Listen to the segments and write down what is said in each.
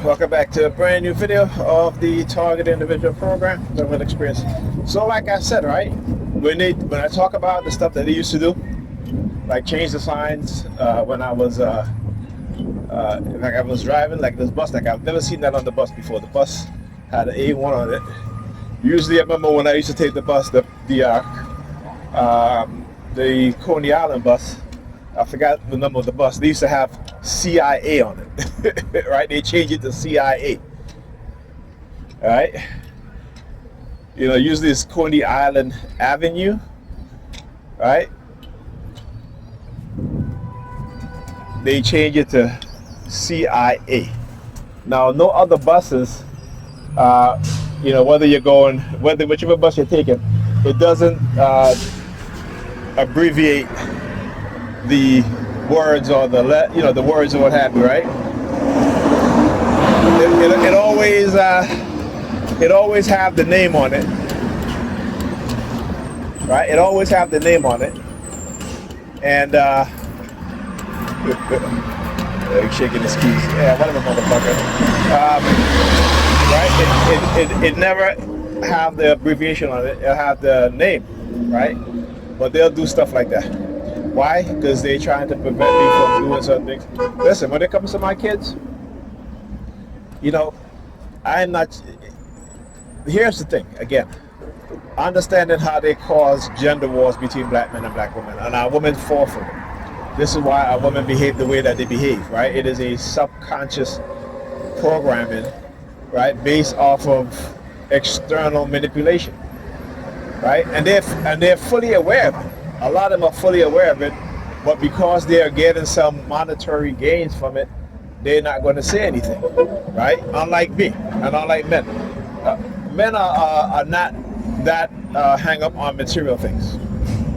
Welcome back to a brand new video of the Target Individual Program, Government Experience. So like I said, right, when I talk about the stuff that they used to do, like change the signs when I was like I was driving like this bus, like I've never seen that on the bus before. The bus had an A1 on it. Usually I remember when I used to take the bus, the Coney Island bus, I forgot the number of the bus. They used to have CIA on it, right? They changed it to CIA, all right? You know, usually it's Coney Island Avenue, right? They change it to CIA. Now, no other buses, you know, whichever bus you're taking, it doesn't abbreviate the words or the words or what have you, right? It always have the name on it, right? It always have the name on it, and shaking his keys, yeah, whatever, motherfucker. Right? It never have the abbreviation on it. It'll have the name, right? But they'll do stuff like that. Why? Because they're trying to prevent me from doing certain things. Listen, when it comes to my kids, you know, I'm not. Here's the thing. Again, understanding how they cause gender wars between black men and black women, and our women fall for it. This is why our women behave the way that they behave, right? It is a subconscious programming, right, based off of external manipulation, right? And they're fully aware of it. A lot of them are fully aware of it, but because they are getting some monetary gains from it, they're not going to say anything, right? Unlike me and unlike men. Men are not that hang up on material things.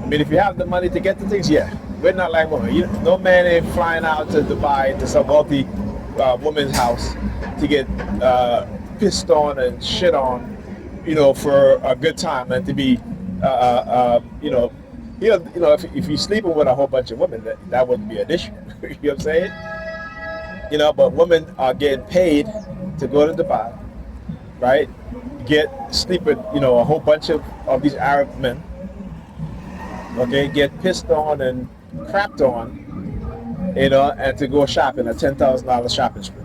I mean, if you have the money to get the things, yeah. We're not like women. No man ain't flying out to Dubai to some wealthy woman's house to get pissed on and shit on, you know, for a good time and to be, you know, if you're sleeping with a whole bunch of women, that wouldn't be an issue. You know what I'm saying? You know, but women are getting paid to go to Dubai, right? Sleep with, you know, a whole bunch of these Arab men. Okay, get pissed on and crapped on, you know, and to go shopping, a $10,000 shopping spree.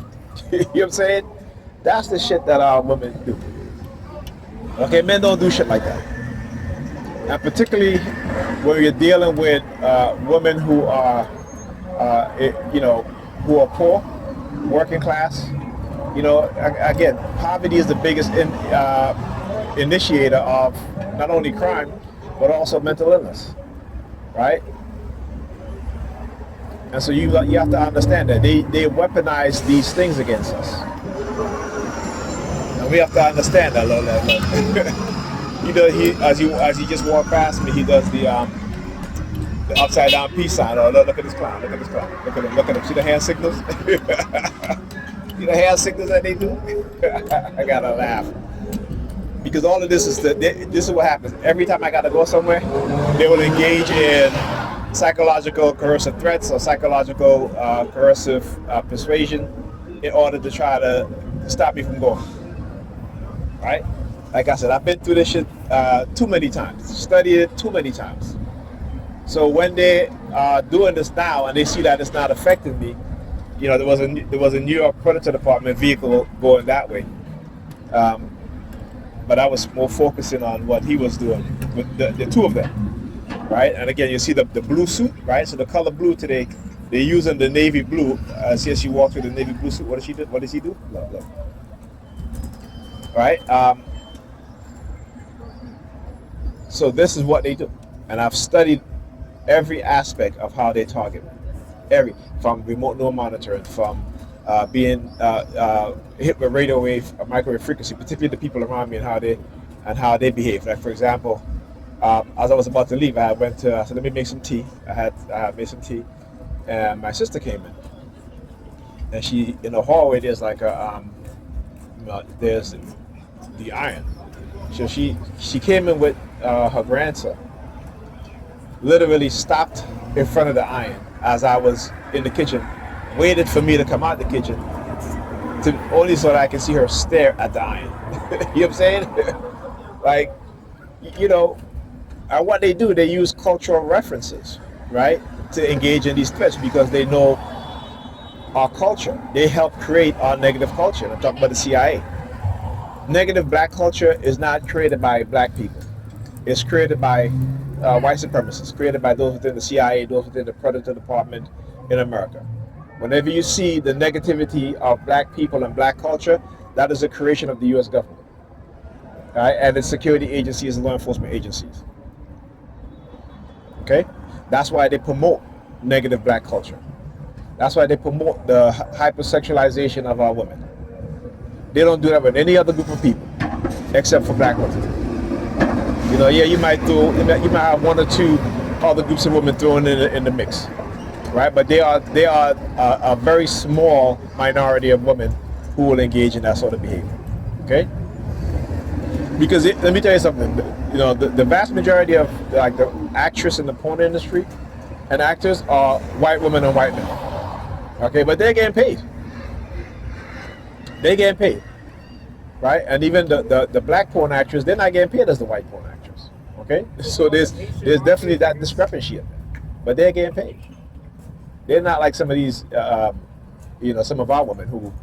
You know what I'm saying? That's the shit that our women do. Okay, men don't do shit like that. And particularly when you're dealing with women who are, you know, who are poor, working class. You know, again, poverty is the biggest initiator of not only crime, but also mental illness, right? And so you have to understand that they weaponize these things against us. And we have to understand that, You know, as he just walked past me, he does the upside down peace sign. Oh, look at this clown! Look at this clown! Look at him! See the hand signals? See the hand signals that they do? I gotta laugh because all of this is what happens every time I gotta go somewhere. They will engage in psychological coercive threats or psychological coercive persuasion in order to try to stop me from going. Right? Like I said, I've been through this shit too many times, studied it too many times. So when they are doing this now and they see that it's not affecting me, you know, there was a New York Predator Department vehicle going that way, but I was more focusing on what he was doing with the two of them, right? And again, you see the blue suit, right? So the color blue today, they're using the navy blue. See as she walks with the navy blue suit. What does she do? What does he do? Look. Right? So this is what they do, and I've studied every aspect of how they target me. From remote neural monitoring, from being hit with radio wave, microwave frequency, particularly the people around me and how they behave. Like for example, as I was about to leave, I said, let me make some tea. I had made some tea, and my sister came in, and she in the hallway there's like there's the iron. So she came in with her grandson. Literally stopped in front of the iron as I was in the kitchen, waited for me to come out the kitchen, only so that I can see her stare at the iron. You know what I'm saying? Like, you know, and what they do, they use cultural references, right, to engage in these threats because they know our culture. They help create our negative culture. And I'm talking about the CIA. Negative black culture is not created by black people. It's created by white supremacists, created by those within the CIA, those within the Predator Department in America. Whenever you see the negativity of black people and black culture, that is a creation of the U.S. government, right, and its security agencies and law enforcement agencies. Okay, that's why they promote negative black culture. That's why they promote the hypersexualization of our women. They don't do that with any other group of people, except for black women. You know, yeah, you might have one or two other groups of women thrown in the mix, right? But they are a very small minority of women who will engage in that sort of behavior. Okay, because let me tell you something. You know, the vast majority of like the actress in the porn industry and actors are white women and white men. Okay, but they're getting paid. They're getting paid, right? And even the black porn actress, they're not getting paid as the white porn actress. Okay, so there's definitely that discrepancy in there, but they're getting paid. They're not like some of these, you know, some of our women who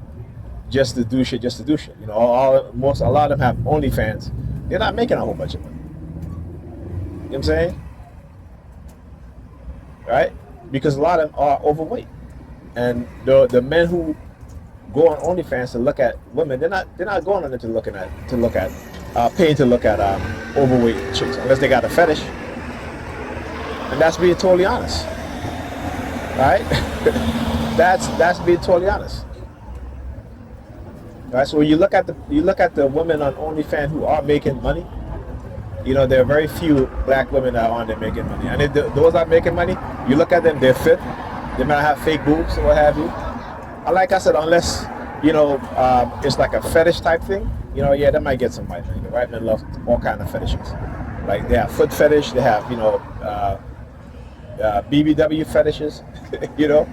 just to do shit. You know, a lot of them have OnlyFans. They're not making a whole bunch of money. You know what I'm saying? Right? Because a lot of them are overweight, and the men who go on OnlyFans to look at women, they're not going on there to look at paying to look at overweight chicks unless they got a fetish, and that's being totally honest, right? that's being totally honest, right? So when you look at the women on OnlyFans who are making money, you know, there are very few black women that are on there making money, and those that are making money, you look at them, they're fit, they might have fake boobs or what have you. Like I said, unless, you know, it's like a fetish type thing, you know, yeah, they might get some white men. The white men love all kind of fetishes. Like they have foot fetish, they have, you know, BBW fetishes, you know.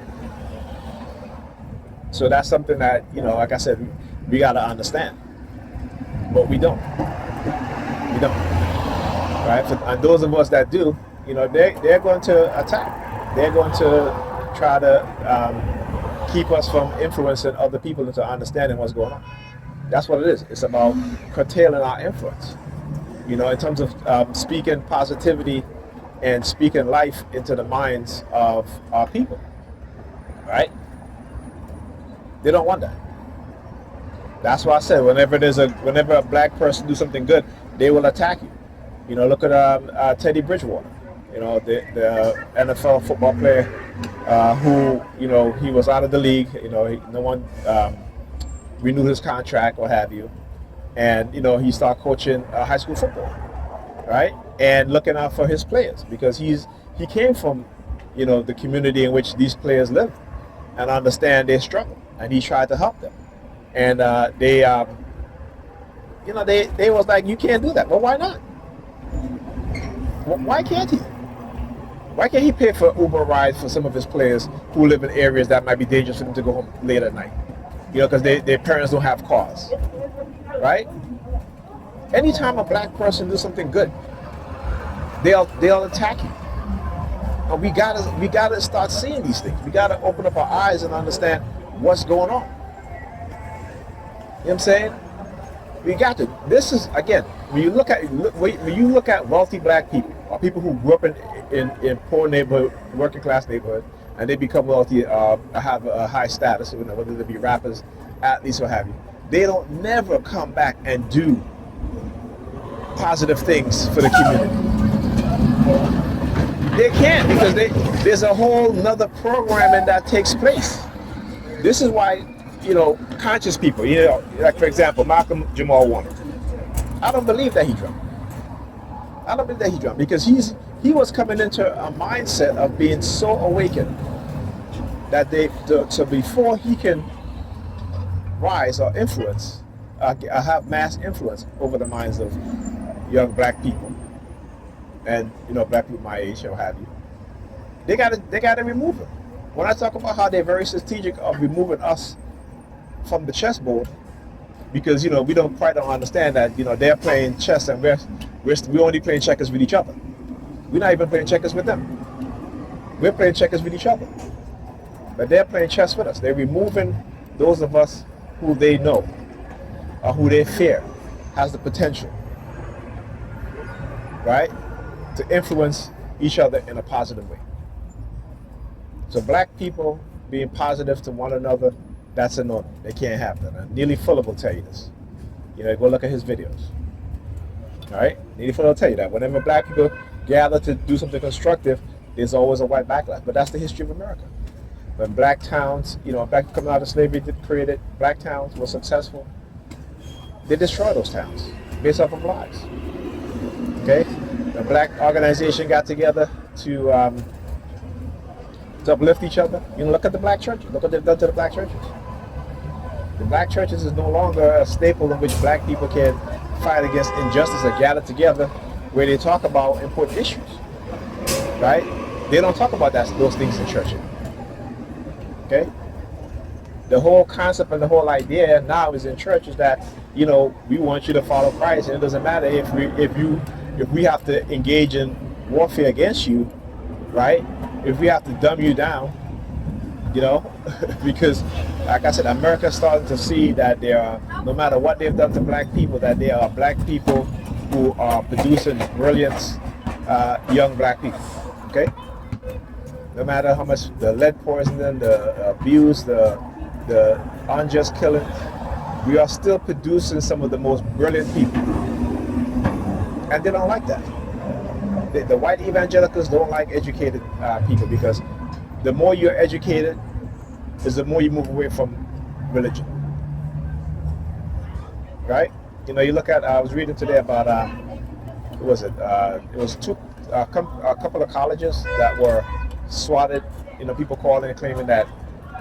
So that's something that, you know, like I said, we got to understand. But we don't. We don't. Right? And those of us that do, you know, they're going to attack. They're going to try to keep us from influencing other people into understanding what's going on. That's what it is. It's about curtailing our influence. You know, in terms of speaking positivity and speaking life into the minds of our people. Right? They don't want that. That's why I said whenever a black person do something good, they will attack you. You know, look at Teddy Bridgewater. You know, the NFL football player who, you know, he was out of the league. You know, no one renewed his contract, what have you, and you know, he started coaching high school football, right? And looking out for his players because he came from, you know, the community in which these players live and understand their struggle, and he tried to help them. And they you know, they was like, you can't do that. Well, why not? Why can't he? Why can't he pay for Uber rides for some of his players who live in areas that might be dangerous for them to go home late at night? You know, because their parents don't have cars, right? Anytime a black person does something good, they'll attack you. And we gotta start seeing these things. We gotta open up our eyes and understand what's going on. You know what I'm saying? We got to. This is, again, when you look at wealthy black people or people who grew up in poor neighborhood, working class neighborhood, and they become wealthy, have a high status, you know, whether they be rappers, athletes, what have you, they don't never come back and do positive things for the community. They can't, because there's a whole nother programming that takes place. This is why, you know, conscious people, you know, like for example, Malcolm Jamal Warner. I don't believe that he drunk. I don't believe that he drunk because he was coming into a mindset of being so awakened that so before he can rise or influence, have mass influence over the minds of young black people, and you know, black people my age or have you, they gotta remove him. When I talk about how they're very strategic of removing us from the chessboard because we don't understand that they're playing chess and we're only playing checkers with each other. We're not even playing checkers with them. We're playing checkers with each other, but they're playing chess with us. They're removing those of us who they know or who they fear has the potential, right, to influence each other in a positive way. So black people being positive to one another, that's a no-no. They can't have that. And Neely Fuller will tell you this. Go look at his videos. All right? Neely Fuller will tell you that. Whenever black people gather to do something constructive, there's always a white backlash. But that's the history of America. When black towns, black coming out of slavery created black towns were successful, they destroyed those towns based off of lies. Okay? The black organization got together to uplift each other. Look at the black churches. Look what they've done to the black churches. The black churches is no longer a staple in which black people can fight against injustice or gather together where they talk about important issues. Right? They don't talk about those things in church. Okay? The whole concept and the whole idea now is in church is that, we want you to follow Christ, and it doesn't matter if we have to engage in warfare against you, right? If we have to dumb you down, because like I said, America's starting to see that no matter what they've done to black people, that there are black people who are producing brilliant young black people. Okay? No matter how much the lead poisoning, the abuse, the unjust killing, we are still producing some of the most brilliant people. And they don't like that. The white evangelicals don't like educated people because the more you're educated is the more you move away from religion. Right? You look at, I was reading today about, who was it? It was a couple of colleges that were swatted, people calling and claiming that,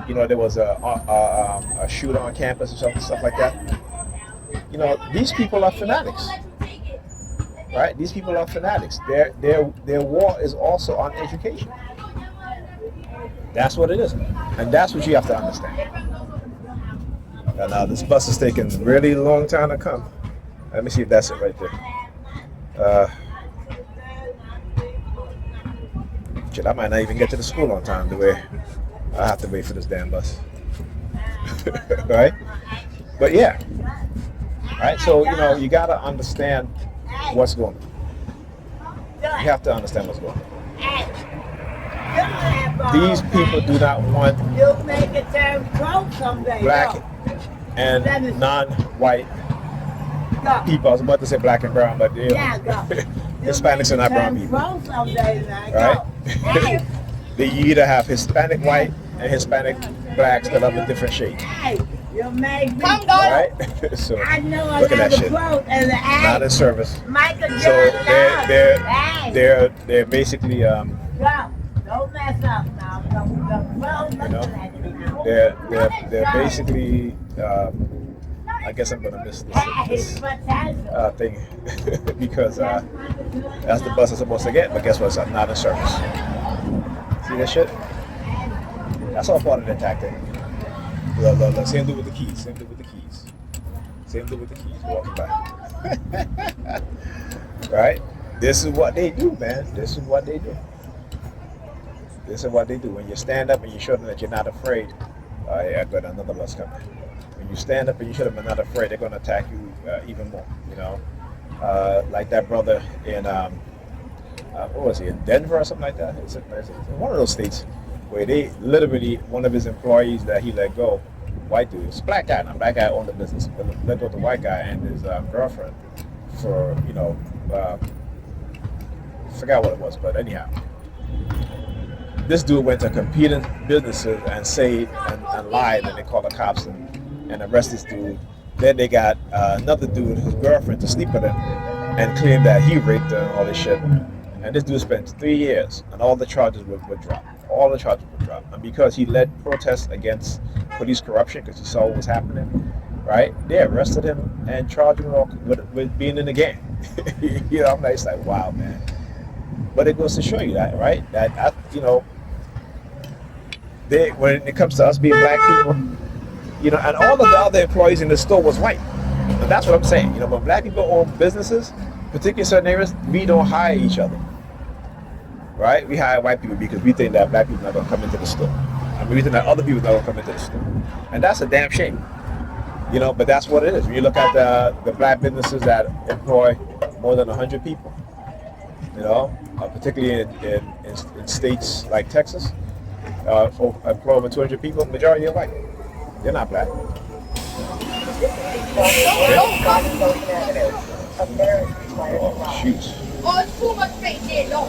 there was a shooter on campus or stuff like that. These people are fanatics. Right? These people are fanatics. Their war is also on education. That's what it is. And that's what you have to understand. And now this bus is taking a really long time to come. Let me see if that's it right there. Shit, I might not even get to the school on time the way I have to wait for this damn bus. Right? But yeah. Right? So, you got to understand what's going on. You have to understand what's going on. These people do not want black and non-white people. I was about to say black and brown, but Hispanics are not brown people. Right? They either have Hispanic white and Hispanic blacks that are in different shades. Right? So look at that shit. Not in service. So they're basically don't mess up now. They're basically I guess I'm gonna miss this thing because that's the bus I'm supposed to get, but guess what? It's not in service. See that shit? That's all part of the tactic. Look. Same thing with the keys. Walking by. Right? This is what they do, man. This is what they do. When you stand up and you show them that you're not afraid, yeah, good, another bus coming. When you stand up and you show them you're not afraid, they're going to attack you even more. Like that brother in what was he, in Denver or something like that? It's one of those states where they literally, one of his employees that he let go, white dude, it's a black guy owned the business, but let go the white guy and his girlfriend for, forgot what it was, but anyhow. This dude went to competing businesses and said and lied, and they called the cops and arrested this dude. Then they got another dude, his girlfriend, to sleep with him and claimed that he raped her and all this shit. And this dude spent 3 years and all the charges were dropped. And because he led protests against police corruption, because he saw what was happening, right? They arrested him and charged him with being in the gang. I'm like, wow, man. But it goes to show you that, right? That when it comes to us being black people, You know, and all of the other employees in the store was white. And that's what I'm saying. You know, when black people own businesses, particularly certain areas, we don't hire each other. Right? We hire white people because we think that black people are not going to come into the store. I mean, we think that other people are not going to come into the store. And that's a damn shame. You know, but that's what it is. When you look at the black businesses that employ more than 100 people, you know, particularly in states like Texas, employ over 200 people, majority are white. They're not black. Oh, shoot. Oh, it's too much space there, no.